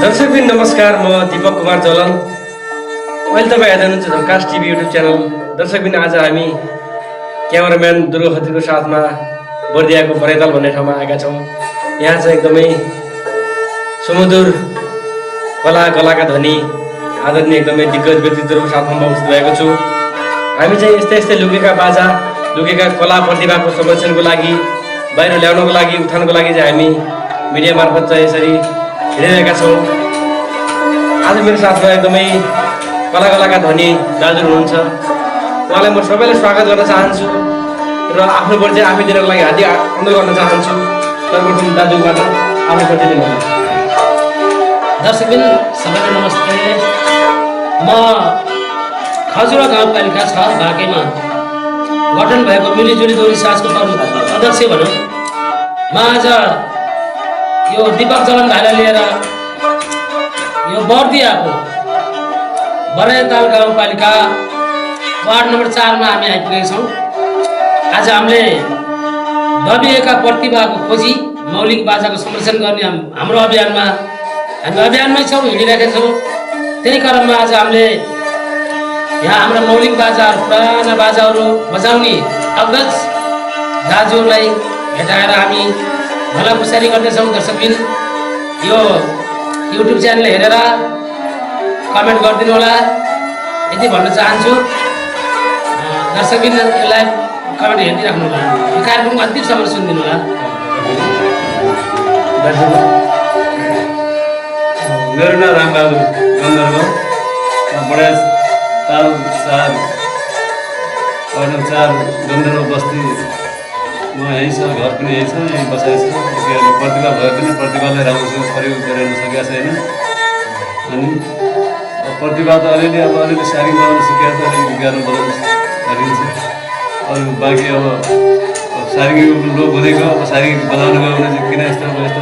दर्शकबिन नमस्कार, म दीपक कुमार जलन। अहिले तपाईँ हेर्दै हुनुहुन्छ झक्कास टिभी युट्युब च्यानल। दर्शकबिन आज हामी क्यामेराम्यान दुर्गा खत्रीको साथमा बर्दियाको बरेताल भन्ने ठाउँमा आएका छौँ। यहाँ चाहिँ एकदमै सुमधुर कलाका धनी आदरणीय एकदमै दिग्गज व्यक्तित्वहरूको साथमा म उपस्थित भएको छु। हामी चाहिँ यस्तै लुकेका बाजा, लुकेका कला प्रतिभाको संरक्षणको लागि, बाहिर ल्याउनको लागि, उठानको लागि चाहिँ हामी मिडिया मार्फत चाहिँ यसरी हिँडिरहेका छौँ। आज मेरो साथमा एकदमै कलाका धनी दाजु हुनुहुन्छ। उहाँलाई म सबैलाई स्वागत गर्न चाहन्छु र आफ्नो परिचय आफै दिनको लागि हार्दिक अनुरोध गर्न चाहन्छु। सर्वप्रथम दाजुबाट आफ्नो परिचय दिनुहुन्छ। दर्शकबिन सबैलाई नमस्ते। म खजुरा गाउँपालिका 6 बाँकेमा गठन भएको मिलिजुली दोहोरी समाजको अध्यक्ष भनौँ। म आज यो दीपक जलन भाइलाई लिएर यो बर्दियाको बरेताल गाउँपालिका वार्ड नम्बर 4 मा हामी आइपुगेका छौँ। आज हामीले दबिएका प्रतिभाको खोजी, मौलिक बाजाको संरक्षण गर्ने हाम्रो अभियानमा हामी अभियानमै छौँ, हिँडिरहेका छौँ। त्यही क्रममा आज हामीले यहाँ हाम्रा मौलिक बाजाहरू, पुराना बाजाहरू बजाउने अग्रज दाजुहरूलाई भेटाएर हामी भला खुसारी गर्दैछौँ। दर्शकबिन यो युट्युब च्यानल हेरेर कमेन्ट गरिदिनु होला, यति भन्न चाहन्छु। दर्शकबिन यसलाई कमेन्ट हेरिदिइराख्नु होला, यो कार्यक्रम अन्तिमसम्म सुनिदिनु होला। मेरो नाम रामबहादुर गन्धर्व, बडा ताल 4 वार्ड नम्बर 4 गन्धर्व बस्ती। म यहीँ छ, घर पनि यहीँ छ, यहीँ बसाइ छ। प्रतिभा भए पनि प्रतिभालाई राम्रोसँग प्रयोग गरेर सकेका छैन। अनि प्रतिभा त अलिअलि सारिङ बनाउन सिकेर त अलिअलि गाह्रो बनाउन सकिन्छ। अरू बाँकी अब सारिङ लोप हुँदै गयो, अब सारिङ बनाउनु गयो भने चाहिँ किन यस्तो भन्छ।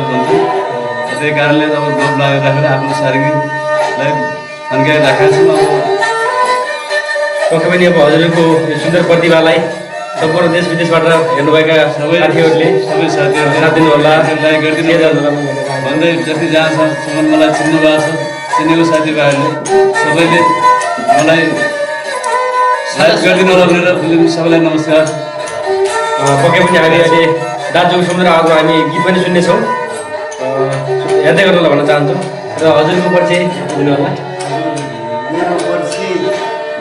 त्यही कारणले अब लोप राखेर आफ्नो सारिङलाई थन्काएर राखेको छु। पक्कै पनि अब हजुरको यो सुन्दर प्रतिभालाई सम्पूर्ण देश विदेशबाट हेर्नुभएका सबै साथीहरूले साथ दिनु होला, लाइक गरिदिनु भन्दै जति जहाँसम्म मलाई चिन्नु भएको छ, चिनेको साथीभाइहरूले सबैले मलाई साथ गरिदिनु होला भनेर सबैलाई नमस्कार। पक्कै पनि हामी अहिले दाजुको सुन्दर आवाजमा हामी गीत पनि सुन्नेछौँ, हेर्दै गर्नु होला भन्न चाहन्छु। र हजुरको परिचय दिनु होला।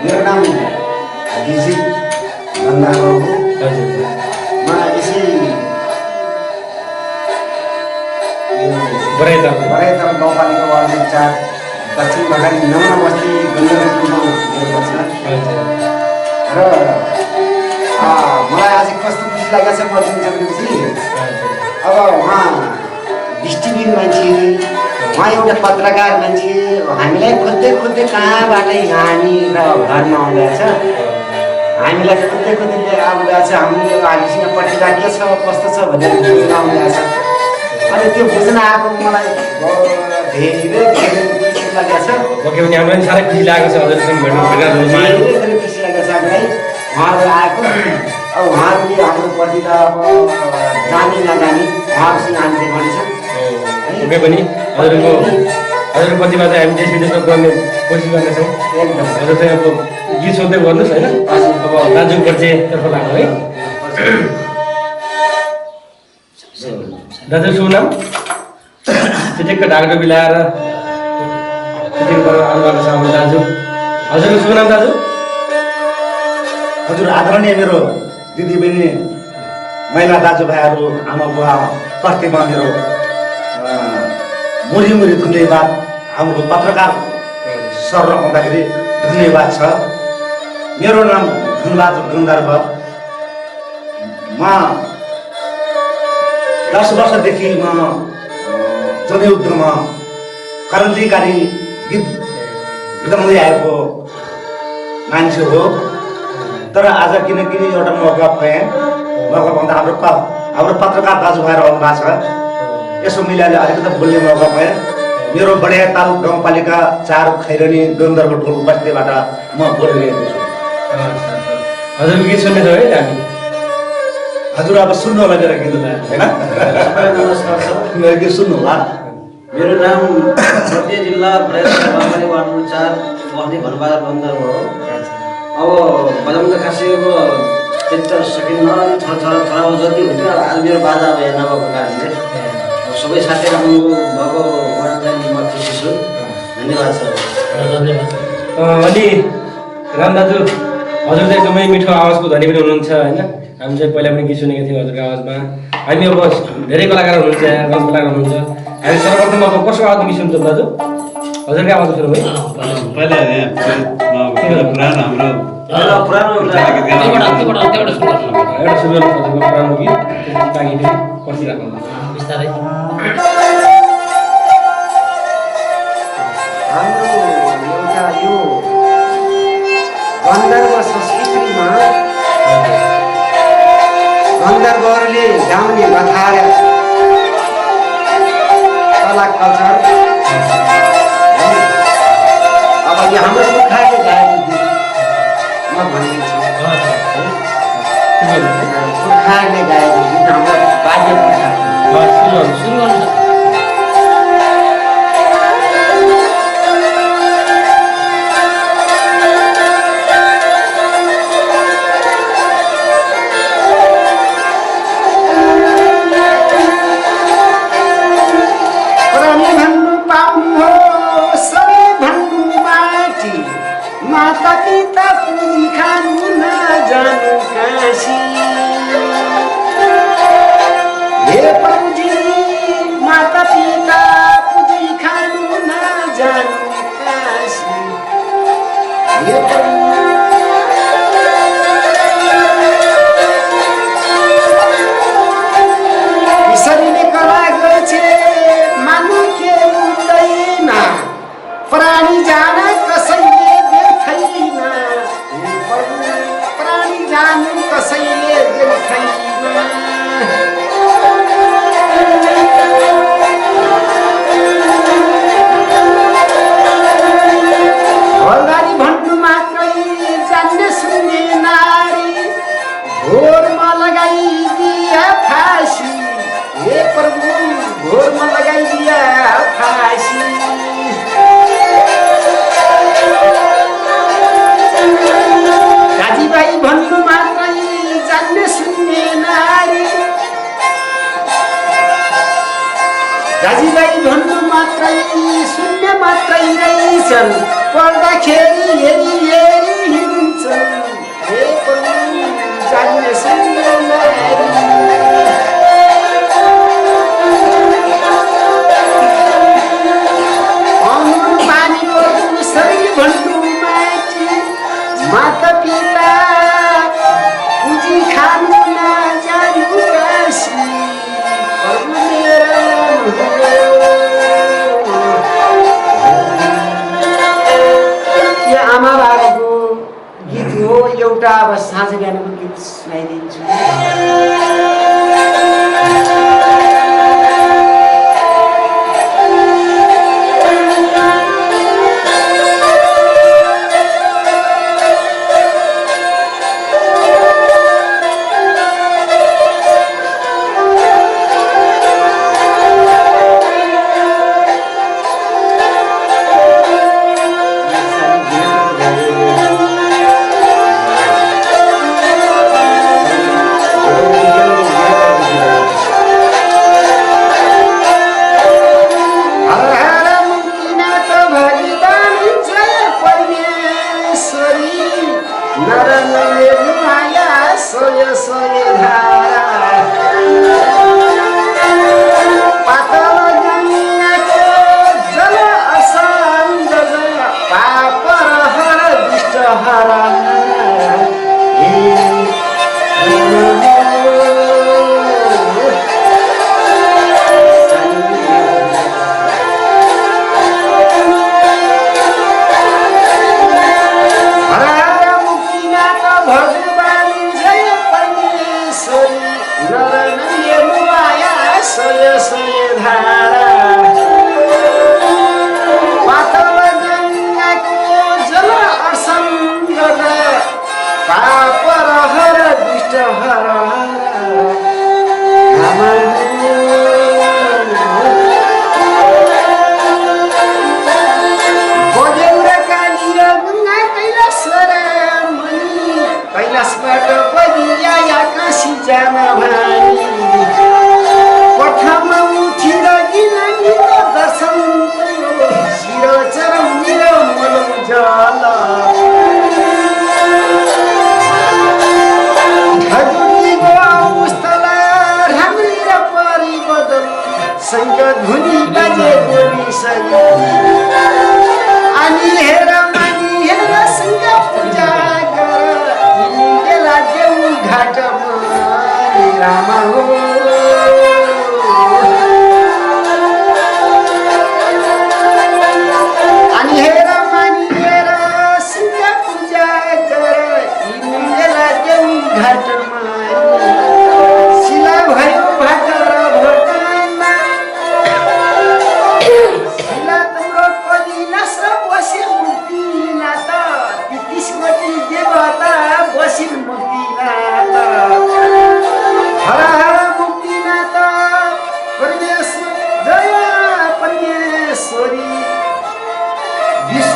मेरो नाम गिजी गन्धर्व हो। म यसै बरेताल गाउँपालिका वार्ड नम्बर 4 दक्षिण बगानी नौना बस्ती गन्धर्वमा मेरो छ। र मलाई आज कस्तो खुसी लागेको छ पर्छिन्छ। अब उहाँ दृष्टिबिन मान्छे, उहाँ एउटा पत्रकार मान्छे, हामीलाई खोज्दै कहाँबाट यहाँ हामी घरमा आउँदैछ, हामीलाई खोज्दै आउँदैछ। हामीसँग प्रतिभा के छ, कस्तो छ भनेर बुझ्न आउँदैछ। अनि त्यो बुझ्न आएको मलाई धेरै खुसी लागेको छ। पक्कै पनि हामीलाई पनि साह्रै खुसी लागेको छ हजुरसँग धेरै खुसी लागेको छ हामीलाई उहाँहरू आएको। अब उहाँहरूले हाम्रो प्रतिभा जानी नजानी उहाँहरूसँग हामी देखाउनेछौँ। पक्कै पनि हजुरको प्रतिभा चाहिँ हामी देश विदेशमा गर्ने कोसिस गर्नेछौँ। एकदम हजुर चाहिँ अब गीत सोध्दै गर्नुहोस् होइन। अब दाजुको परिचयतर्फ लाग्नु है। दाजु शुभ नाम? चिटिक्क ढाक्टो बिलाएर चिटिक्क आउनुभएको छ हाम्रो दाजु। हजुरको शुभ नाम दाजु? हजुर आदरणीय मेरो दिदीबहिनी, महिला दाजुभाइहरू, आमा बुवा प्रत्येकमा मेरो मुरी धन्यवाद। हाम्रो पत्रकार सर आउँदाखेरि धन्यवाद छ। मेरो नाम धनबहादुर गन्धर्व। म 10 वर्षदेखि म जनयुद्धमा क्रान्तिकारी गीत गाउँदै आएको मान्छे हो। तर आज किनकि एउटा मौका पाउँदा हाम्रो पत्रकार दाजुभाइहरू आउनु भएको छ, यसो मिलाएर अलिकति बोल्ने मौका पाएँ। मेरो बरेताल गाउँपालिका 4 खैरनी गन्धर्व टोल बस्तीबाट म बोलिरहेको छु। हजुरको गीत सुन्ने छ है हामी? हजुर अब सुन्नु होला मेरो गीत होइन? नमस्कार सर, मेरो गीत सुन्नु होला। मेरो नाम बर्दिया जिल्ला बागमती वार्ड नम्बर 4 बस्ने घनबहादुर गन्धर्व हो। अब बजाउन खासै अब त्यति त सकिन्न, छोरा जति हुन्थ्यो। अब आज मेरो बाजा अब यहाँ नभएको कारणले अब सबै साथीहरू आउनुभएको उहाँलाई म खुसी छु। धन्यवाद सर। धन्यवाद। अनि राम दाजु, हजुर चाहिँ एकदमै मिठो आवाजको धनी पनि हुनुहुन्छ होइन। हामी चाहिँ पहिला पनि गीत सुनेको थियौँ हजुरको आवाजमा। हामी अब धेरै कलाकार हुनुहुन्छ, यहाँ रस कलाकार हुनुहुन्छ। हामी सर्वप्रथम अब कसको आवाजमा गीत सुन्छौँ दाजु? हजुरकै आवाजमा सुरु है। पहिला यहाँ पुरानो हाम्रो पुरानो त्योबाट सुरु गर्नु एउटा सुरु गर्नु हजुरको पुरानो गीत, त्यसपछि बाँकी फेरि पर्सिराख्नु। बिस्तारै। हाम्रो एउटा यो गन्धर्व संस्कृतिमा गन्धर्वहरूले गाउने कथा कला कल्चर अब यो हाम्रो पुर्खाले गाएको गीत म भनिदिन्छु। पुर्खाले गाएको गीत हाम्रो बाजे पुर्खा सुरु गर्नु सर। माता पिता पुजी खानु नजानु काशी, हे प्रभुजी माता पिता पुजी खानु नजानु काशी, हे प्रभु यसरीले कला गर्छे मानु के हुँदैन, प्राणी जान कसैले प्राणी जानु कसैले देख्दैन। हलदारी भन्नु मात्रै जान्ने सुन्ने नारी, घोरमा लगाइदिया फाँसी, हे प्रभु घोरमा लगाइदिया फाँसी। दाजुभाइ भन्नु मात्रै जान्ने सुन्ने नारी, दाजुभाइ भन्नु मात्रै सुन्ने मात्रै रहेछन्, पढ्दाखेरि हेरी हेरी हिँड्छन्, हे प्रभु जान्ने सुन्ने नारी। पानीको उसरी भन्नु माथि, माता पिता पुजी खानु नजानु काशी, प्रभु मेरो यो आमा बाबाको गीत हो। एउटा अब साँझ बिहानको गीत सुनाइदिन्छु।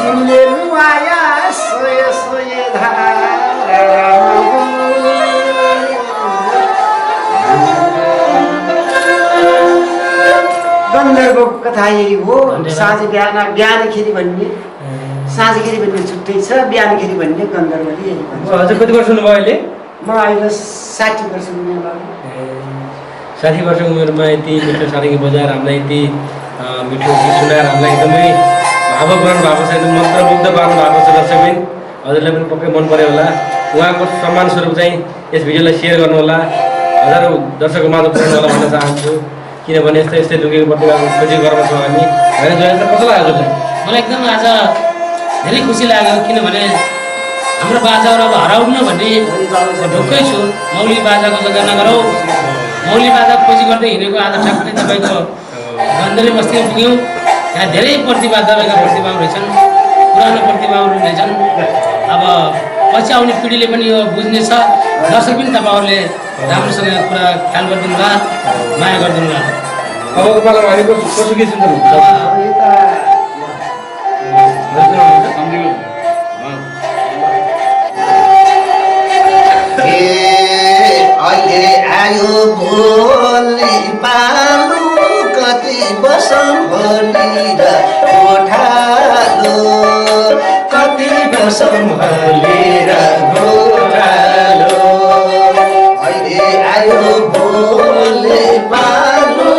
तिमीले नुहाया सोय सोय धारा गन्धर्वको कथा यही हो। साँझ बिहानखेरि भन्ने साँझखेरि भन्ने छुट्टै छ, बिहानखेरि भन्ने गन्धर्वले यही भन्छ। हजुर कति वर्ष हुनुभयो अहिले? म अहिले 60 वर्ष उमेर लाग्यो। 60 वर्ष उमेरमा यति मिठो सारङ्गी बजाएर हामीलाई यति मिठो गीत सुनाएर हामीलाई एकदमै भावुक बनाउनु भएको छ, एकदम मन्त्रमुग्ध पार्नु भएको छ। दर्शकबिन हजुरलाई पनि पक्कै मन पऱ्यो होला। उहाँको सम्मान स्वरूप चाहिँ यस भिडियोलाई सेयर गर्नु होला, हजारौँ दर्शकको माझ पुऱ्याउनु होला भन्न चाहन्छु। किनभने यस्तै यस्तै लुकेको प्रतिभाको खोजी गर्न छौँ हामी। होइन जयन्त कस्तो लाग्यो हजुरलाई? मलाई एकदम आज धेरै खुसी लाग्यो, किनभने हाम्रो बाजाहरू अब हराउनु भन्ने ढुक्कै छु। मौली बाजाको जग्गा नगरौँ, मौली बाजा खोजी गर्दै हिँडेको आज ठ्याक्कै तपाईँको गन्धर्व बस्तीमा पुग्यौँ। यहाँ धेरै प्रतिभा तपाईँका प्रतिभाहरू रहेछन्, पुरानो प्रतिभाहरू रहेछन्। अब पछि आउने पिँढीले पनि यो बुझ्नेछ। दर्शक पनि तपाईँहरूले राम्रोसँग कुरा ख्याल गरिदिनु होला, माया गरिदिनु होला। अबको पालामा हामी कसो गीत सुन्छौँ? अहिले आयो भोलि पालु कति बसम्भोलि र गोठालो, कति बसम्भोलि र गोठालो। अहिले आयो भोलि पालु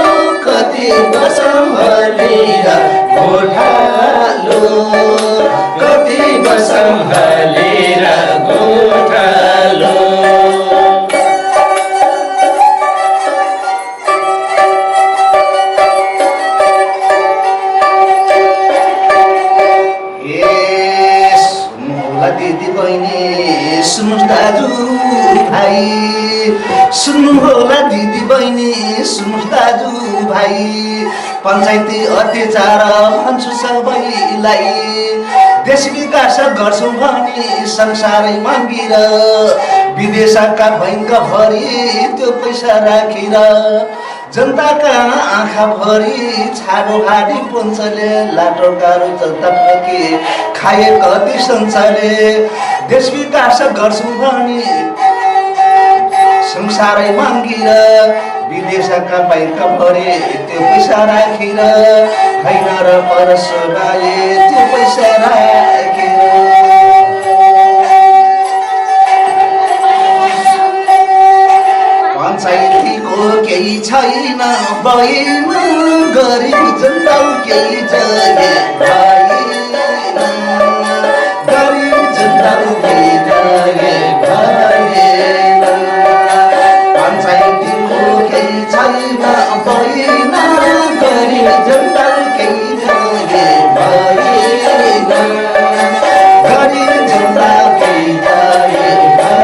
कति बसम्भोलि र गोठालो, कति बसम्भोलि र गोठालो। दिदी बहिनी सुन्नुहोस् दाजु भाइ, सुन्नु होला दिदी बहिनी सुन्नुहोस् दाजु भाइ। पञ्चायती अत्याचार भन्छु सबैलाई, देश विकास गर्छौँ भनी संसारै मागिर विदेशका बैंकभरि त्यो पैसा राखेर जनताका आँखाभरि छाडो हाडी पुन्छले लाटो गाह्रो जनता ठके खाए कति संसारले। देश विकास गर्छौँ भनी संसारै मागिर विदेशका बैंकभरि त्यो पैसा राखेर खैन र परस गाए त्यो पैसा राखेर। पञ्चायतीको केही छैन भएन, गरिब जनता केही जगे भएन, गरिब जनता केही जगे भएन। पञ्चायतीको केही छैन भएन, गरिब जनता केही जगे भएन, गरिब जनता केही जगे भएन।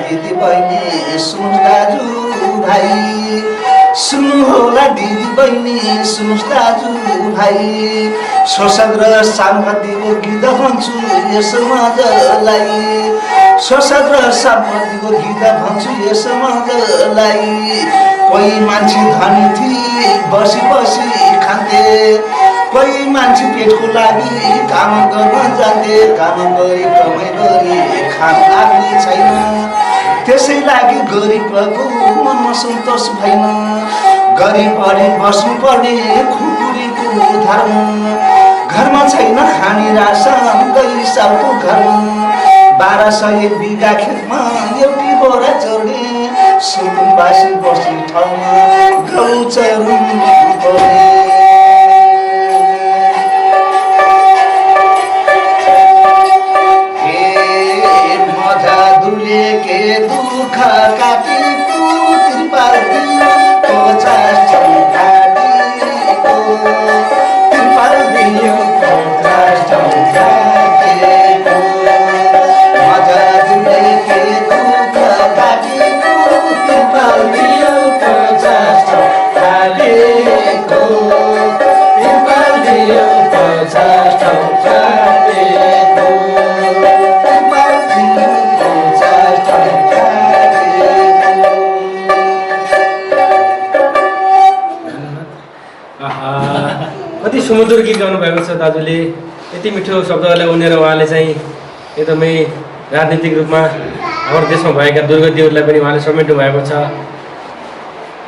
दिदी बहिनी सुन्नुहोस् दाजु भाइ, सुन्नु होला दिदी बहिनी सुन्नुहोस् दाजु भाइ। शोषक र साम्पत्तिको गीत भन्छु यो समाजलाई, शोषक र साम्पत्तिको गीत भन्छु यो समाजलाई। कोही मान्छे धनी थिए बसी बसी खान्थे, कोही मान्छे पेटको लागि काम गर्न जान्थे, काम गरी कमाइ गरी खान लाग्ने छैन। त्यसै लागि गरिबको मनमा सन्तोष भएन, गरिबले बस्नु पर्ने खुकुरीको धर्म। घरमा छैन खाने रासन गई सालको घरमा, 1200 बिघा खेतमा एउटी बोरा चोर्ने सुकुम्बासी बस्ने ठाउँमा गहुँ चरुनु पर्ने। के दुःख काटेको त्रिपाल दियो 50 काटेको, त्रिपाल दियो 50 काटेको। मजा दुले के दुःख काटेको त्रिपाल दियो 50 काटेको, त्रिपाल दियो 50 काटेको। सुमधुर गीत गाउनुभएको छ दाजुले। यति मिठो शब्दहरूलाई उनेर उहाँले चाहिँ एकदमै राजनीतिक रूपमा हाम्रो देशमा भएका दुर्गतिहरूलाई पनि उहाँले समेट्नु भएको छ।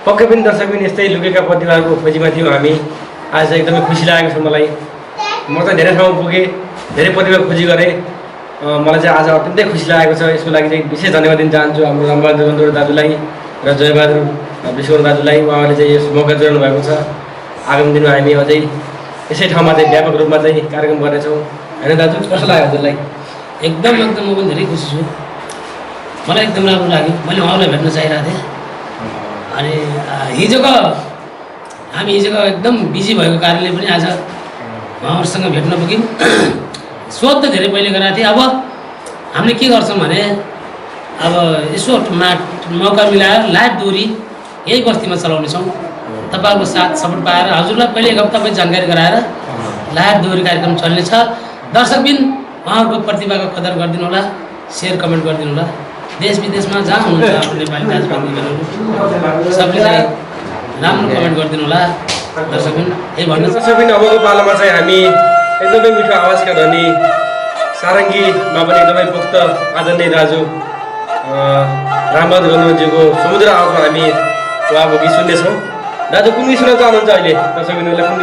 पक्कै पनि दर्शक पनि यस्तै लुकेका प्रतिभाहरूको खोजीमा थियौँ हामी। आज चाहिँ एकदमै खुसी लागेको छ मलाई। म त धेरै ठाउँमा पुगेँ, धेरै प्रतिभा खोजी गरेँ। मलाई चाहिँ आज अत्यन्तै खुसी लागेको छ। यसको लागि चाहिँ विशेष धन्यवाद दिन चाहन्छु हाम्रो रामबहादुर गन्दुर दाजुलाई र जयबहादुर विश्वकर्मा दाजुलाई। उहाँहरूले चाहिँ यस मौका जोड्नु भएको छ। आगामी दिनमा हामी अझै यसै ठाउँमा चाहिँ व्यापक रूपमा चाहिँ कार्यक्रम गर्नेछौँ होइन दाजु? कस्तो लाग्यो हजुरलाई? एकदम म पनि धेरै खुसी छु। मलाई एकदम राम्रो लाग्यो। मैले उहाँलाई भेट्न चाहिरहेको थिएँ। अनि हामी हिजोको एकदम बिजी भएको कारणले पनि आज उहाँहरूसँग भेट्न पुग्यौँ। सोध त धेरै पहिले गराएको थिएँ। अब हामीले के गर्छौँ भने अब यसो मौका मिलाएर लाइभ दोहोरी यही बस्तीमा चलाउनेछौँ। तपाईँहरूको साथ सपोर्ट पाएर हजुरलाई पहिले एक हप्ता पनि जानकारी गराएर लाइभ दोहोरी कार्यक्रम चल्नेछ। दर्शकबिन उहाँहरूको प्रतिभाको कदर गरिदिनु होला, सेयर कमेन्ट गरिदिनु होला। देश विदेशमा जहाँ हुनुहुन्छ आफ्नो नेपाली दाजुभाइहरू सबले चाहिँ राम्रो कमेन्ट गरिदिनु होला। दर्शकबिन यही भन्नु छ। दर्शकबिन अबको पालामा चाहिँ हामी एकदमै मिठो आवाजका धनी सारङ्गीमा पनि एकदमै पोख्त आदरणीय दाजु रामबहादुर गन्दुरजीको समुद्र आवाजमा हामी उहाँको गीत सुन्नेछौँ। दाजु कुन गीत सुन्न चाहनुहुन्छ अहिले? दर्शकबिनहरूलाई कुन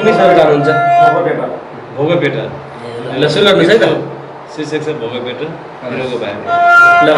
गीत सुन्न चाहनुहुन्छ? भोगपेटा ल सुरु गर्नुहोस् है त। शीर्षक छ भोगपेटा हिरोको भाइ। ल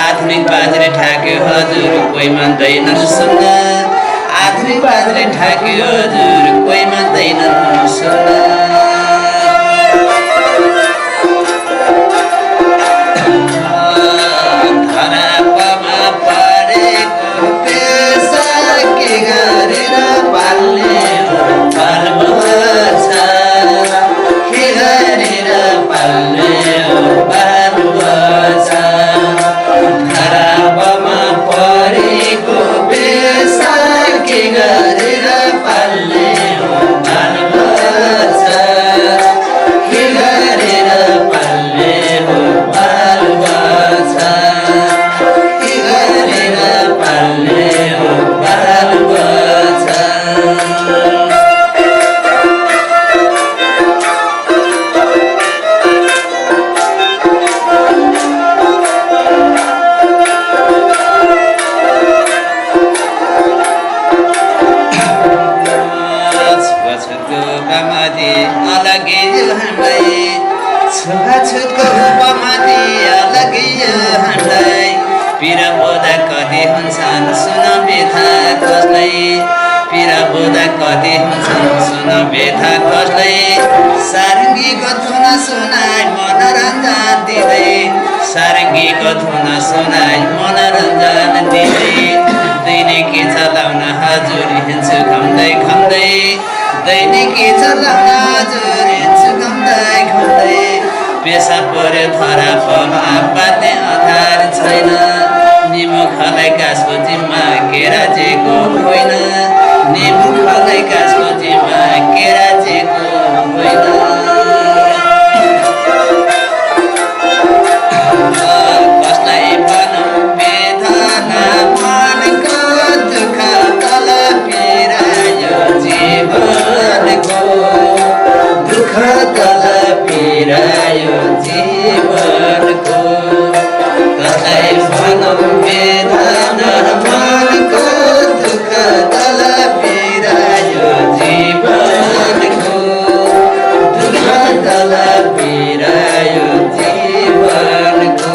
आधुनिक बाजरे ठाक्यो हजुर कोही मान्दैन सुन्न। आधुनिक बाजरे ठाक्यो हजुर कोही मान्दैन सुन्न। धरापमा परेको पेसा के गरेर पाल्ने रूपमा दे अलगै हामीलाई छुवाछुतको रूपमा दे अलगै हामीलाई पीडा बोधा कति हुन्छन् सुन व्यथा कसलाई पीडा बोधा कति हुन्छन् सुन व्यथा कसलाई सारङ्गीको धुन सुनाइ मनोरञ्जन दिँदै सारङ्गीको धुन सुनाइ मनोरञ्जन दिँदै दैनिकी चलाउन हजुर हिँड्छु घम्दै घम्दै दैनिकी चलाउन हजुर हिँड्छु घम्दै घम्दै पेसा पर्यो धरा पमा बाँध्ने आधार छैन निमुखलाई गाछको जिम्मा केराजेको होइन निमुखलाई गाछको जिम्मा केराजेको होइन कसलाई भनौँ वेदना मनको दुःख तल पिरायो जीवनको दुःख तल पिरायो जीवनको कसलाई भनौँ वेदना मनको दुःख तल पिरायो जीवनको दुःख तल पिरायो जीवनको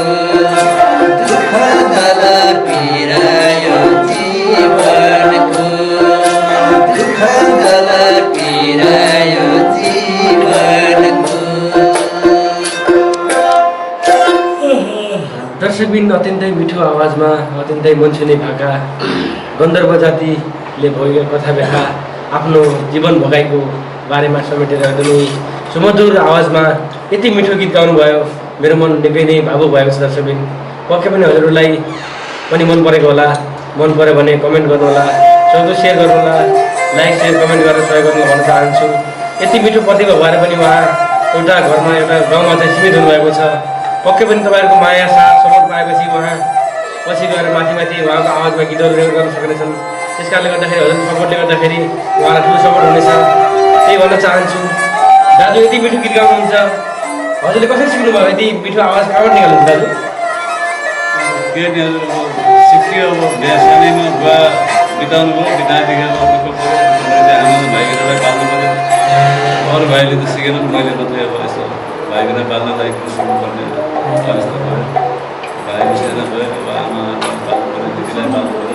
दुःख तल पिरायो जीवनको दुःख तल पिरायो जीवनको दर्शकबिन अत्यन्तै मिठो आवाजमा अत्यन्तै मनछुने भाका गन्धर्व जातिले भोगेको कथा व्याख्या आफ्नो जीवन भोगाइको बारेमा समेटेर एकदमै सुमधुर आवाजमा यति मिठो गीत गाउनुभयो मेरो मन निकै नै भावुक भएको छ दर्शकबिन पक्कै पनि हजुरहरूलाई पनि मन परेको होला मन पऱ्यो भने कमेन्ट गर्नुहोला सक्दो सेयर गर्नुहोला लाइक सेयर कमेन्ट गरेर सहयोग गर्नु भन्न चाहन्छु यति मिठो प्रतिभा भएर पनि उहाँ एउटा घरमा एउटा गाउँमा चाहिँ सीमित हुनुभएको छ पक्कै पनि तपाईँहरूको माया साथ सपोर्ट पाएपछि उहाँ पछि गएर माथि माथि उहाँको आवाजमा गीतहरू रेकर्ड गर्न सक्नेछन् त्यस कारणले गर्दाखेरि हजुरको सपोर्टले गर्दाखेरि उहाँलाई ठुलो सपोर्ट हुनेछ त्यही भन्न चाहन्छु दाजु यति मिठो गीत गाउनुहुन्छ हजुरले कसरी सिक्नुभयो यति मिठो आवाज कहाँबाट निकाल्नुहुन्छ दाजु केटीहरू सिक्यो अब बिहा सानैमा बुवा बिताउनु भयो बिताएदेखि अब आमाले भाइबहिनीलाई पाल्नु पऱ्यो अरू भाइले त सिकेन मैले मात्रै अब यसो भाइबहिनी पाल्नलाई सिक्नुपर्ने अवस्था भयो भाइ बिसाना भयो अब आमा पाल्नु पऱ्यो दिदीलाई पाल्नु पऱ्यो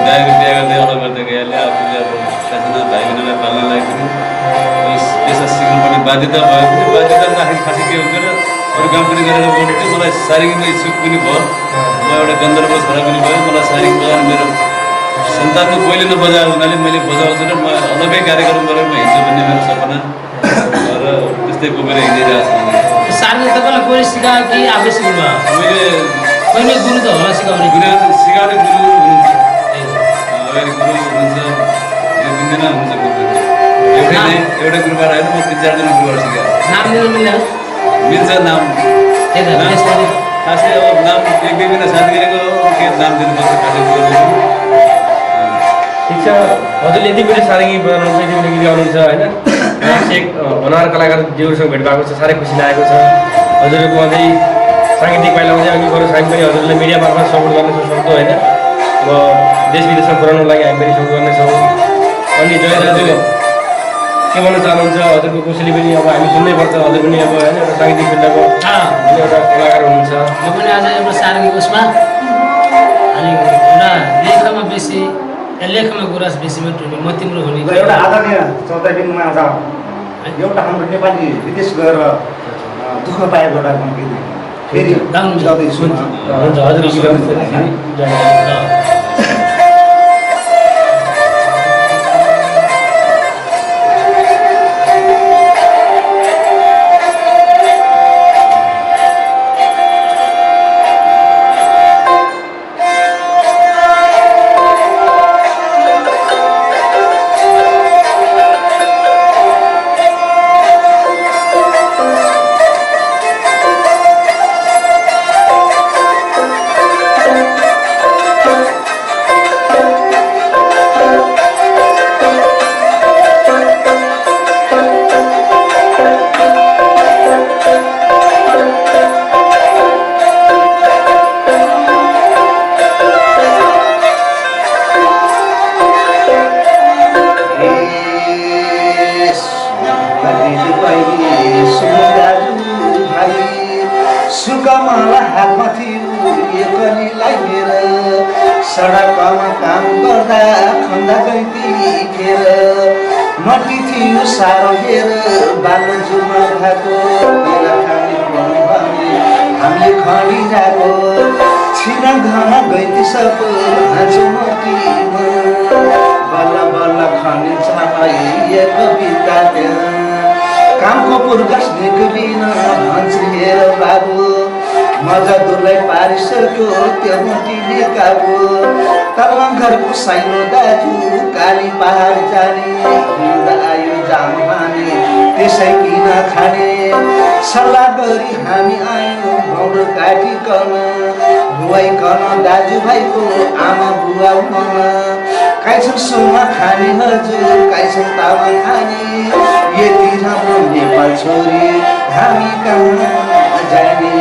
बिहा गर्दै अलग गर्दै गइहाल्यो आफूले अब सानो भाइबहिनीलाई पाल्नलाई पनि पेसा सिक्नुपर्ने बाध्यता भयो भने बाध्यता राखेर खासै के हुँदैन अरू काम पनि गरेर बोल्थ्यो मलाई सारिङमा इच्छुक पनि भयो म एउटा गन्धर्व छोरा पनि भयो मलाई सारिङ बजाउनु मेरो सन्तानको पहिले नबजाएको हुनाले मैले बजाउँछु र म अलग्गै कार्यक्रम गरेर म हिँड्छु भन्ने मेरो सपना र त्यस्तै बोकेर हिँडिरहेको छु सारले तपाईँलाई कोही सिकायो कि आफै सिक्नुभयो मैले कहिले गुरु त होला सिकाउने गुरु सिकाउने गुरु हुनुहुन्छ अगाडि गुरु हुनुहुन्छ यो दिनदिन हुन्छ गुरु एउटा गुरुबाट होइन म 3-4 जना गुरुबाट सिकाएँ नाम लिनु मिल्दैन मिल्छ नाम खासै अब नाम एक दुई महिना साथ गरेको के नाम दिनुपर्छ खासै ठिक छ हजुरले यति मिठो सारङ्गी बजाउनुहुन्छ यति मिठो गीत गाउनुहुन्छ होइन एक होनार कलाकारज्यूहरूसँग भेट भएको छ साह्रै खुसी लागेको छ हजुरहरूको अझै साङ्गीतिक पाइला अझै अघि गएर हामी पनि हजुरलाई मिडिया मार्फत सपोर्ट गर्न सक्छौँ होइन अब देश विदेशमा पुऱ्याउनु लागि हामी पनि सपोर्ट गर्नेछौँ अनि जय दाजु के भन्न चाहनुहुन्छ हजुरको कोसेली पनि अब हामी सुन्नै पर्छ हजुर पनि अब होइन एउटा साङ्गीतिक फिल्डको एउटा कलाकार हुनुहुन्छ म पनि आज एउटा सार्की उसमा अनि एउटा लेखमा बेसी लेखमा गुराँस बेसीमा टुनी म तिम्रो हुने एउटा आदरणीय चौतारीमा आज एउटा हाम्रो नेपाली विदेश गएर दुःख पाएको एउटा गीत फेरि गाउँदैछु हुन्छ हजुर गीत गाउनुहुन्छ गरिब कहिले सुन दाजु भाइ सुकमाला हातमा थियो एकलीलाई हेर सडकमा काम गर्दा खन्दा गइती फेर मटी थियो सारो हेर बाल्न जुमा भएको बेला खाने भने हामीले खनिरहेको छिना घना गइती सब हाँचो मटीमा बल्ल बल्ल खनिन्छ यो कविता त्यहाँ कामको पुर्गस निक्लिन भन्छ हेर बाबु मजदुरलाई पारिसक्यो त्यो मटीले काबु तलमा घरको साइनो दाजु काली पहाड जाने हिउँदा आयो जाम खाने त्यसै किन खाने सल्लाह गरी हामी आयौँ भौरो काटिकन रुवाइकन दाजुभाइको आमा बुवा हुन काइछन् सुनमा खाने हजुर काइछन् तामा खाने यति राम्रो नेपाल छोरी हामी कहाँ जाने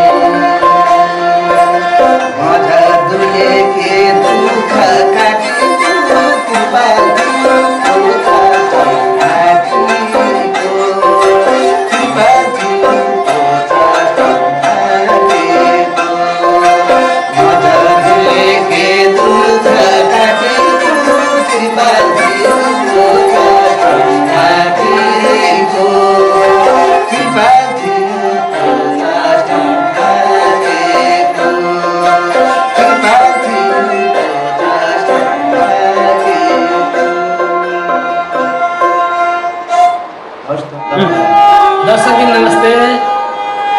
मजदुरले के दुःख काटेको दर्शकबिन नमस्ते।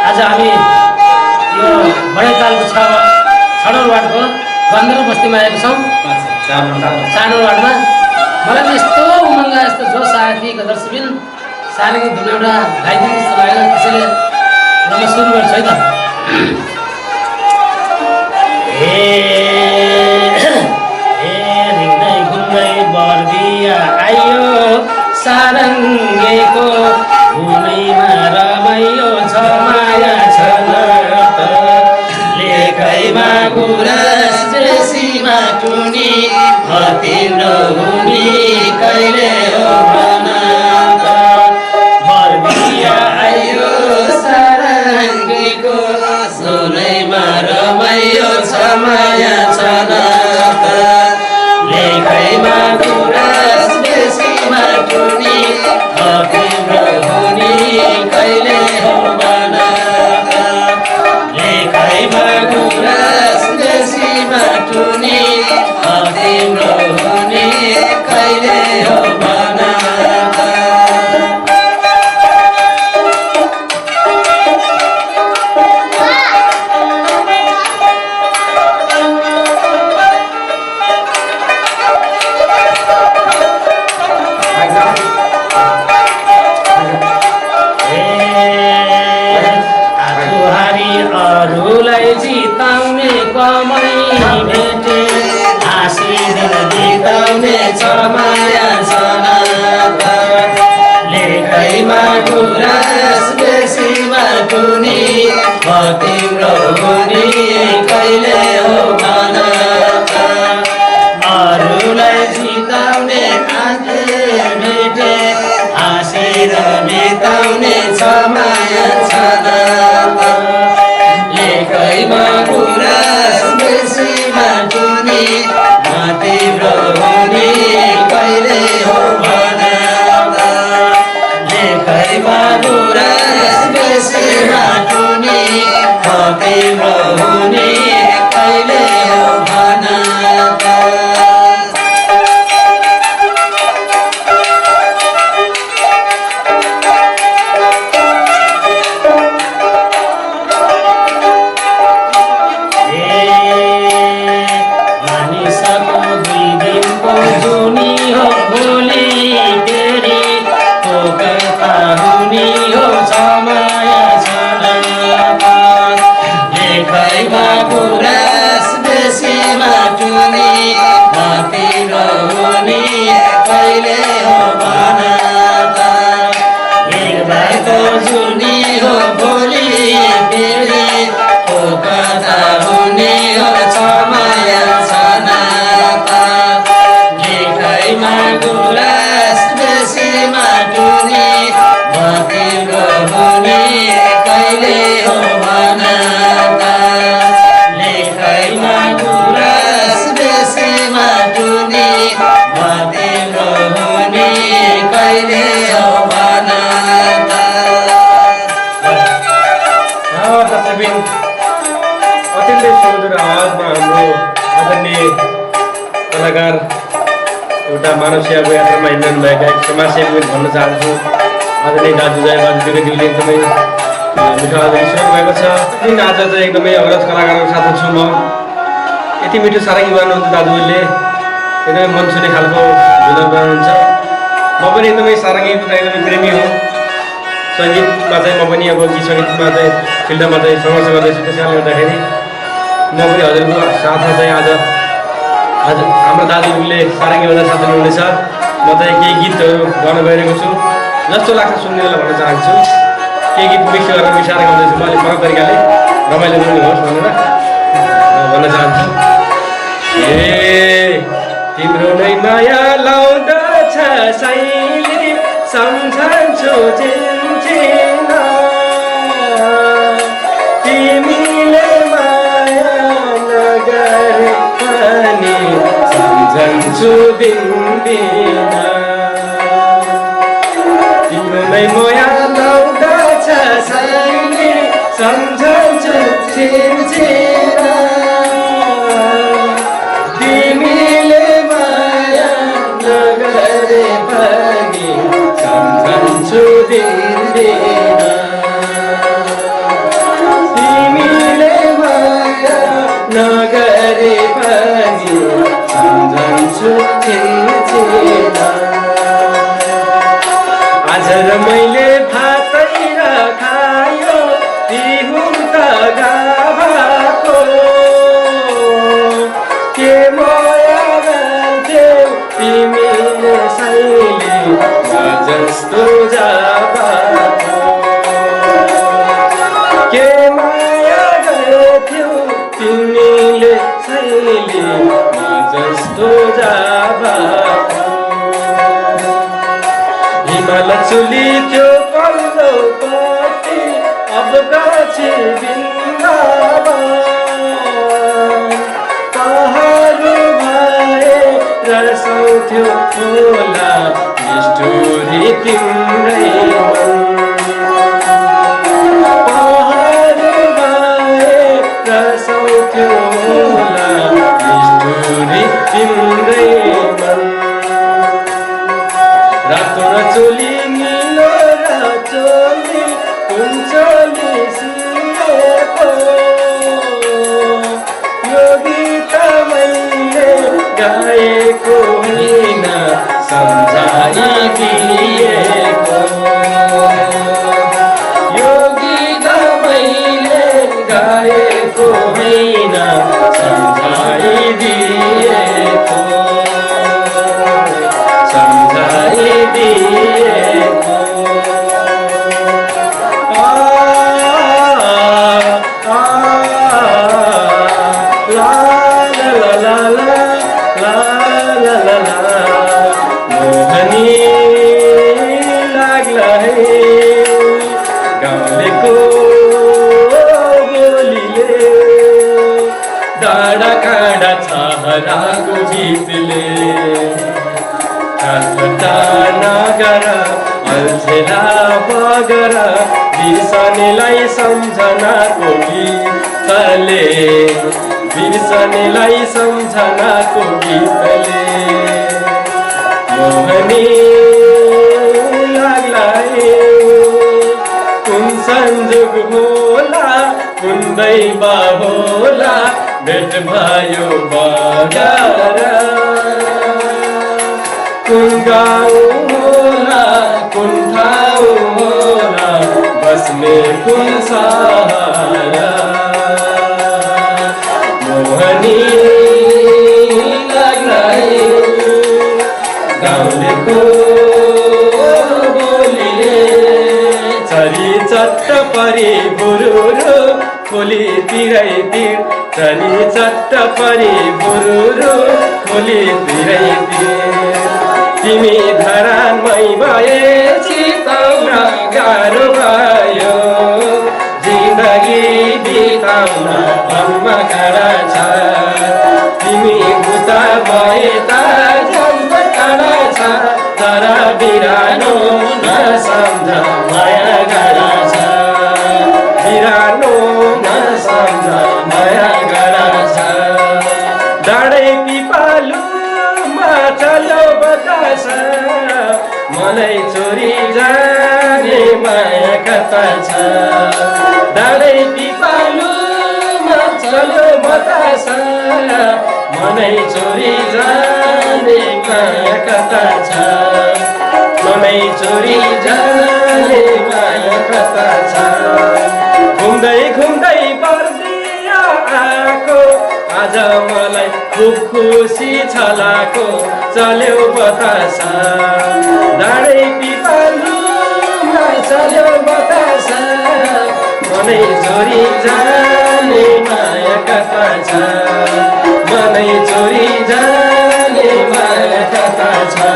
आज हामी यो बडेतालको 6 वार्डको गन्धर्व बस्तीमा आएको छौँ। 4 वार्डमा मलाई त यस्तो उमङ्ग यस्तो जोस आयो कि दर्शकबिन सालीको धुन एउटा गाइदिनु जस्तो लाग्यो। त्यसैले र म सुरु गर्छु है त। रिङ्दै घुम्दै बर्दिया आइयो सारङ्गेको भूमिमा रमाइयो छ माया छ नर्त लेखैमा गुरस बेसीमा टुनी तिम्रो हुनी कहिले हो भन त बर्दिया आइयो सारङ्गेको सोलैमा रमाइयो छ माया छ नर्त लेखैमा गुरस बेसीमा टुनी तिम्रो हुनी कहिले हो भन लेखैमा गुरस बेसीमा टुनी तिम्रो हुनी कहिले हो भन अरूलाई जिताउने कमै भेटे हाँसिदिन बिताउने छ माया छ नाता लेखैमा गुरस बेसीमा टुनी तिम्रो हुनी कहिले हो भन अरूलाई जिताउने भेटे हाँसेर बिताउने छ माया छ नाता लेखैमा गुरस बेसीमा टुनी तिम्रो हुनी कहिले हो भन लेखैमा गुरस बेसीमा टुनी तिम्रो हुनी कहिले हो भन लेखैमा गुरस बेसीमा टुनी तिम्रो हुनी कहिले हो भन एकबारको जुनी हो भोलि फेरि कता हुने हो छ माया छ नाता लेखैमा गुरस बेसीमा टुनी मानव सेवाको यात्रामा हिँड्नुभएका एक समाजसेवी भन्न चाहन्छु। आदरणीय दाजुभाइ बाजुज्यूले एकदमै मिठो आदर सुनाउनु भएको छ। दिन आज चाहिँ एकदमै अग्रज कलाकारको साथमा छु म। यति मिठो सारङ्गी बनाउनुहुन्छ दाजुहरूले, एकदमै मन छुने खालको भजन बनाउनुहुन्छ। म पनि एकदमै सारङ्गीको चाहिँ एकदमै प्रेमी हो। सङ्गीतमा चाहिँ म पनि अब गीत सङ्गीतमा चाहिँ फिल्डमा चाहिँ सङ्घर्ष गर्दैछु। त्यस कारणले गर्दाखेरि म पनि हजुरको साथमा चाहिँ आज हाम्रो दाजुहरूले सारङ्गी बजाएर साथ लिनुहुनेछ। म चाहिँ केही गीतहरू गाउन गइरहेको छु, जस्तो लाग्छ सुन्नेलाई भन्न चाहन्छु। केही गीत मिक्स गरेर मिसाएर गाउँदैछु म अलिक फरक तरिकाले, रमाइलो गर्नुहोस् भनेर भन्न चाहन्छु। ए तिम्रो नै माया लाउँदछ साइली सम्झन्छु चिन्चिन, तिमीले माया नगरे पनि सम्झन्छु दिनदिन। तिम्रो नै माया लाउँदछ साइली सम्झन्छु चिन्चिन, तिमीले माया नगरे पनि सम्झन्छु दिनदिन। तिमीले माया नगरे पनि सम्झन्छु चिन्चिन। आज मैले भातै खायो दिहुँ त गाभाको, के माया गर्थ्यौ तिमीले साइली जस्तो जाबाको, के माया गर्थ्यौ तिमीले साइली जस्तो जाबाको। हिमाल चुली त्यो पल्लोपट्टि अब गाछी बिन्दावन, पहाडो भए रसाउँथ्यो होला स्टोरी तिम्रै मन। पहाडो भए रसाउँथ्यो होला स्टोरी तिम्रै मन। रातो र चोली निलो र चोली कुन चोली सिलेको, यो गीत मैले गाएको होइन सम्झाइदिएको, यो गीत मैले गाएको होइन सम्झाइदिएको, सम्झाइदिएको। ला ला ला ला ला ला ला ला मोहनी लाग्ला है गाउँलेको बोलीले, डाँडा काँडा छहराको गीतले, नगर अल्झेला बगर बिर्सनेलाई सम्झनाको गीतले, बिर्सनेलाई सम्झनाको गीतले। मोहनी लाग्ला कुन संजोग होला कुन दैव होला भेट भयो बगर, कुन गाउँ होला कुन ठाउँ होला बस्ने कुन सहर। मोहनी लाग्ला गाउँलेको बोलीले, चरी चट्ट परी बुरुरु खोली तिरैतिर, चरी चट्ट परी बुरुरु खोली तिरैतिर। तिमी धरानमै भए चिताउन गाह्रो भयो, जिन्दगी बिताउन मनमा गाडा छ। तिमी उता भए त झन् टाढा छ, तर बिरानो नसम्झ माया गाडा छ, बिरानो नसम्झ माया गाडा छ। डाँडै पिपालुमा चल्यो बता मनै छोरी जाने माया कता छ डाँडै पिपालुमा चल्यो बतासा मनै छोरी जाने माया कता छ मनै छोरी जाने माया कता छ घुम्दै घुम्दै पर्दिया आएको आज मलाई खुब खुसी छलाको चल्यो बतासा डाँडै पिपालुमा चल्यो बतासा मनै छोरी जाने माया कता छ मनै छोरी जाने माया कता छ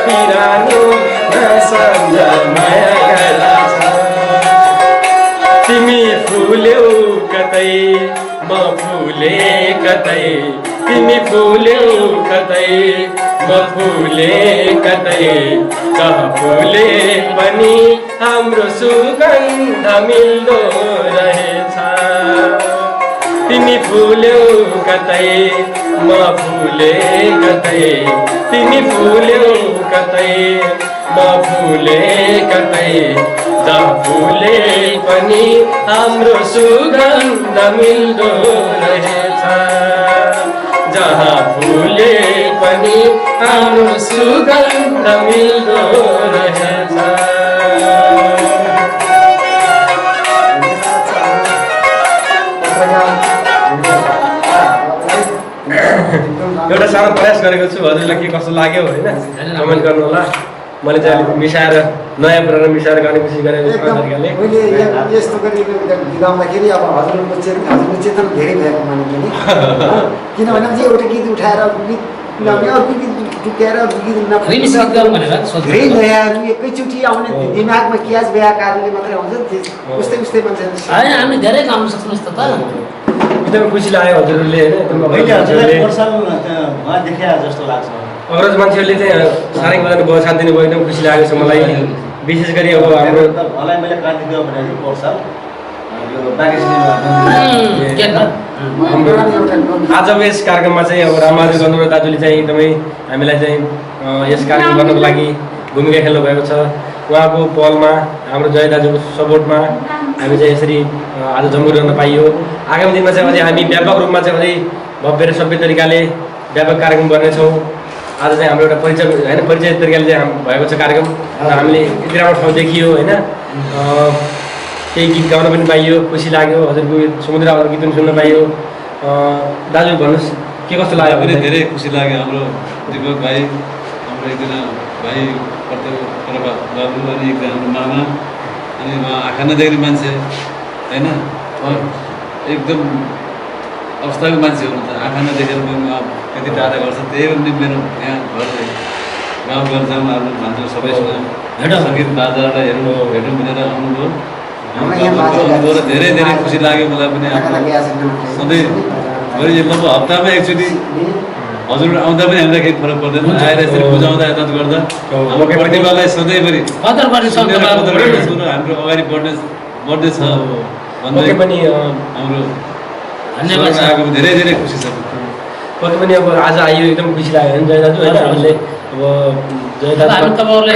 बिरानो नसम्झ माया गरा छ तिमी फुल्यौ कतै म फुले कतै तिमी फुल्यौ कतै म फुले कतै कहाँ फुले पनि हाम्रो सुगन्ध मिल्दो रहेछ तिमी फुल्यौ कतै म फुले कतै तिमी फुल्यौ कतै म फुले कतै जहाँ फुले पनि हाम्रो सुगन्ध मिल्दो रहेछ जहाँ फुले पनि हाम्रो सुगन्ध मिल्दो रहेछ एउटा सानो प्रयास गरेको छु हजुरलाई के कस्तो लाग्यो होइन कमेन्ट गर्नु होला मैले चाहिँ अलिक मिसाएर नयाँ पुरानो मिसाएर गर्ने कोसिस गरेको छु तरिकाले मैले यस्तो गरेको गाउँदाखेरि अब हजुरको चेतन धेरै भएको मानिन्छ नि किनभने चाहिँ एउटा गीत उठाएर गीत गाउने अर्को गीत टुक्याएर गीत धेरै नयाँहरू एकैचोटि आउने दिमागमा क्याच भएका कारणले मात्रै आउँछ उस्तै उस्तै मान्छे हामी धेरै गाउन सक्नुहोस् त एकदमै खुसी लाग्यो हजुरहरूले होइन जस्तो लाग्छ अग्रज मान्छेहरूले चाहिँ साह्रै बजाउने भयो साथ दिनुभयो एकदम खुसी लागेको छ मलाई विशेष गरी अब हाम्रो मलाई मैले काटिदियो भने पोहोर साल आजको यस कार्यक्रममा चाहिँ अब रामबहादुर गन्धर्व दाजुले चाहिँ एकदमै हामीलाई चाहिँ यस कार्यक्रम गर्नको लागि भूमिका खेल्नु भएको छ उहाँको पहलमा हाम्रो जय दाजुको सपोर्टमा हामी चाहिँ यसरी आज जम्बुर गर्न पाइयो आगामी दिनमा चाहिँ अझै हामी व्यापक रूपमा चाहिँ अझै भव्य र सभ्य तरिकाले व्यापक कार्यक्रम गर्नेछौँ आज चाहिँ हाम्रो एउटा परिचय तरिकाले चाहिँ भएको छ कार्यक्रम र हामीले यति राम्रो ठाउँ देखियो होइन केही गीत गाउन पनि पाइयो खुसी लाग्यो हजुरको समुद्र आवाजको गीत पनि सुन्न पाइयो दाजु भन्नुहोस् के कस्तो लाग्यो पनि धेरै खुसी लाग्यो हाम्रो दिपक भाइ हाम्रो एकजना भाइ बाबु अनि एकजना हाम्रो मामा अनि उहाँ आँखा नदेख्ने मान्छे होइन एकदम अवस्थाको मान्छे हुनुहुन्छ आँखा नदेखेर पनि यति टाढा गर्छ त्यही पनि मेरो यहाँ घर गाउँ घर जाउँ आफ्नो भान्जो सबैसँग सङ्गीत बाजालाई हेर्नु भेटौँ भनेर आउनुभयो र धेरै धेरै खुसी लाग्यो मलाई पनि सधैँभरि लगभग हप्तामा एकचोटि हजुर आउँदा पनि हामीलाई केही फरक पर्दैन आएर यसरी बुझाउँदा यातायात गर्दा हाम्रो प्रतिभालाई सधैँभरि हाम्रो अगाडि बढ्ने छ भन्दै पनि हाम्रो धन्यवाद आएको धेरै धेरै खुसी छ कति पनि अब आज आइयो एकदम खुसी लाग्यो होइन जय दाजु होइन हामीले अब जय दाजु तपाईँहरूले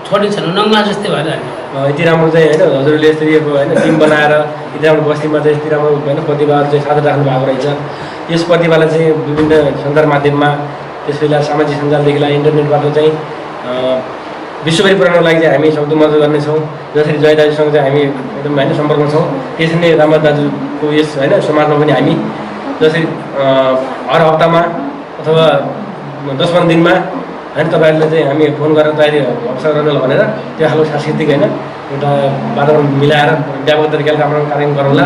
छोडिन्छ नङ्गा जस्तै भएर यति राम्रो चाहिँ होइन हजुरले यसरी अब होइन टिम बनाएर यति राम्रो बस्तीमा चाहिँ यति राम्रो होइन प्रतिभाहरू चाहिँ साझा राख्नु भएको रहेछ यस प्रतिभालाई चाहिँ विभिन्न सञ्चार माध्यममा त्यसबेला सामाजिक सञ्जालदेखिलाई इन्टरनेटबाट चाहिँ विश्वभरि पुर्याउनको लागि चाहिँ हामी सक्दो मद्दत गर्नेछौँ जसरी जय दाजुसँग चाहिँ हामी एकदम होइन सम्पर्कमा छौँ त्यसरी नै रामबहादुर दाजुको यस होइन समाजमा पनि हामी जसरी हर हप्तामा अथवा 10-15 दिनमा होइन तपाईँहरूले चाहिँ हामी फोन गरेर तयारी अवसर गर्नु भनेर त्यो खालको सांस्कृतिक होइन एउटा वातावरण मिलाएर व्यापक तरिकाले राम्रो कार्यक्रम गरौँला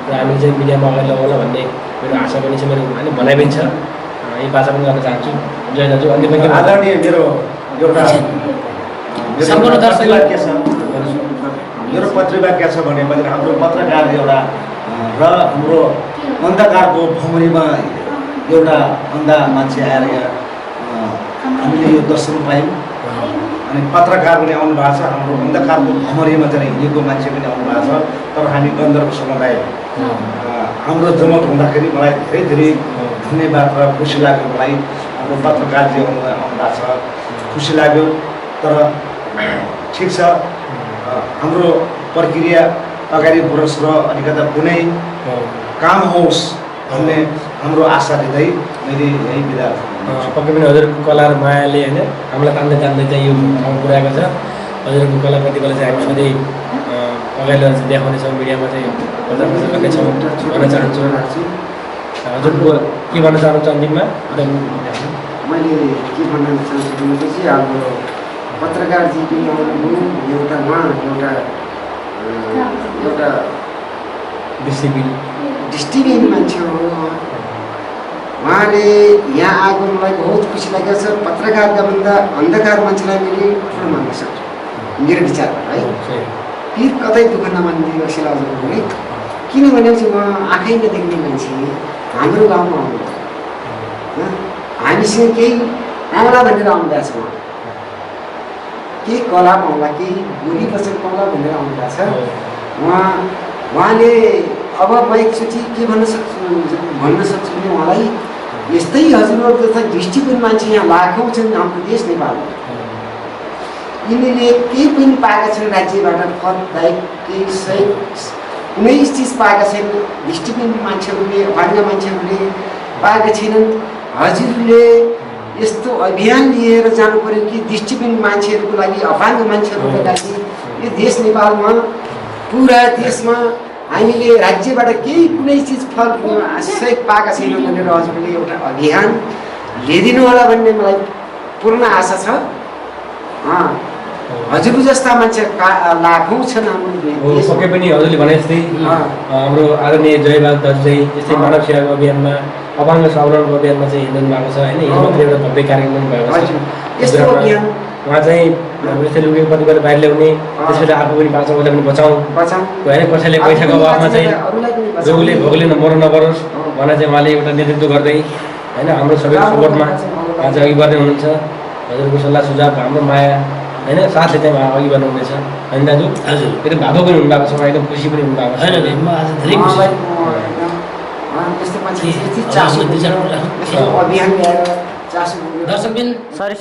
र हामी चाहिँ मिडियामा अगाडि लगाउला भन्ने मेरो आशा पनि छ मेरो होइन भनाइ पनि छ यही बाचा पनि गर्न चाहन्छु जय दाजु अन्य पनि आदरणीय मेरो एउटा मेरो पत्रिका के छ भनेपछि हाम्रो पत्रकार एउटा र हाम्रो अन्धकारको भ्रमरीमा एउटा अन्धा मान्छे आएर यहाँ हामीले यो दर्शन पायौँ अनि पत्रकार पनि आउनु भएको छ हाम्रो अन्धकारको भ्रमरीमा चाहिँ हिँडेको मान्छे पनि आउनु भएको छ तर हामी गन्धर्व समुदाय हाम्रो जमत हुँदाखेरि मलाई धेरै धेरै धन्यवाद र खुसी लाग्यो मलाई। हाम्रो पत्रकारजी आउनुभएको छ, खुसी लाग्यो। तर ठिक छ, हाम्रो प्रक्रिया अगाडि बढोस् र अलिकता कुनै काम होस् भन्ने हाम्रो आशा लिँदै मैले यही बिदा पक्कै पनि हजुरको कला र मायाले होइन हामीलाई तान्दै तान्दै चाहिँ यो ठाउँ पुऱ्याएको छ। हजुरको कला प्रतिभालाई चाहिँ हामी सधैँ अगाडि लगेर देखाउनेछौँ, मिडियामा चाहिँ प्रचार प्रसार गर्नेछौँ भन्न चाहन्छु। हजुरको के भन्न चाहनुहुन्छ अन्तिममा? मैले के भन्न चाहन्छु भनेपछि अब पत्रकारजी पनि आउनुभयो, एउटा डिस्ट्रिक्ट मान्छे हो। उहाँले यहाँ आएको मलाई बहुत खुसी लागेको छ। पत्रकारका भन्दा अन्धकार मान्छेलाई मैले ठुलो मान्न सक्छु मेरो विचारमा है। पिर कतै दुःख नमान्ने जस्तो लाग्छ है। किनभने चाहिँ उहाँ आँखै नदेख्ने मान्छे हाम्रो गाउँमा आउनुभयो, हामीसँग केही पाउला भनेर आउनुभएको छ। उहाँ केही कला पाउला, केही बोली वचन पाउला भनेर आउनुभएको छ। उहाँले अब म एकचोटि के भन्न सक्छु भने उहाँलाई यस्तै हजुरहरू जस्ता दृष्टिकोण मान्छे यहाँ लाखौँ छन् हाम्रो देश नेपालमा। यिनीहरूले केही पनि पाएका छन् राज्यबाट फलदायक, केही सही कुनै चिज पाएका छैन। दृष्टिकोण मान्छेहरूले, अभाङ्ग मान्छेहरूले पाएका छैनन्। हजुरले यस्तो अभियान लिएर जानु पऱ्यो कि दृष्टिकोण मान्छेहरूको लागि, अभाङ्ग मान्छेहरूको लागि यो देश नेपालमा, पुरा देशमा हामीले राज्यबाट केही कुनै चिज फल सहयोग पाएका छैनौँ भनेर हजुरले एउटा अभियान लिइदिनु होला भन्ने मलाई पूर्ण आशा छ। हजुरको जस्ता मान्छे लाखौँ छन् हाम्रो देशमा। पक्कै पनि हजुरले भने जस्तै हाम्रो आदरणीय जयबहादुर दाजु चाहिँ यस्तै मानव सेवाको अभियानमा, अभाङ्ग स्वावलम्बनको अभियानमा चाहिँ हिँड्नु भएको छ होइन। हिजो मात्रै एउटा भव्य कार्यक्रम भएको छ। यस्तो अभियान उहाँ चाहिँ हाम्रो यस्तै लुकेको कतिपय बाहिर ल्याउने, त्यसपछि आफू पनि बाँचौँ, उसलाई पनि बचाउँ होइन। कसैले पैसाको अभावमा चाहिँ जोगले भोगले मर्नु नपरोस् भनेर चाहिँ उहाँले एउटा नेतृत्व गर्दै होइन हाम्रो सबैको सपोर्टमा उहाँ चाहिँ अघि बढ्दै हुनुहुन्छ। हजुरको सल्लाह सुझाव, हाम्रो माया होइन साथले चाहिँ उहाँ अघि बढ्नुहुनेछ होइन दाजु? हजुर, एकदम भावुक पनि हुनुभएको छ, एकदम खुसी पनि हुनुभएको छ। होइन म आज धेरै खुसी छु। दर्शकबिन सरी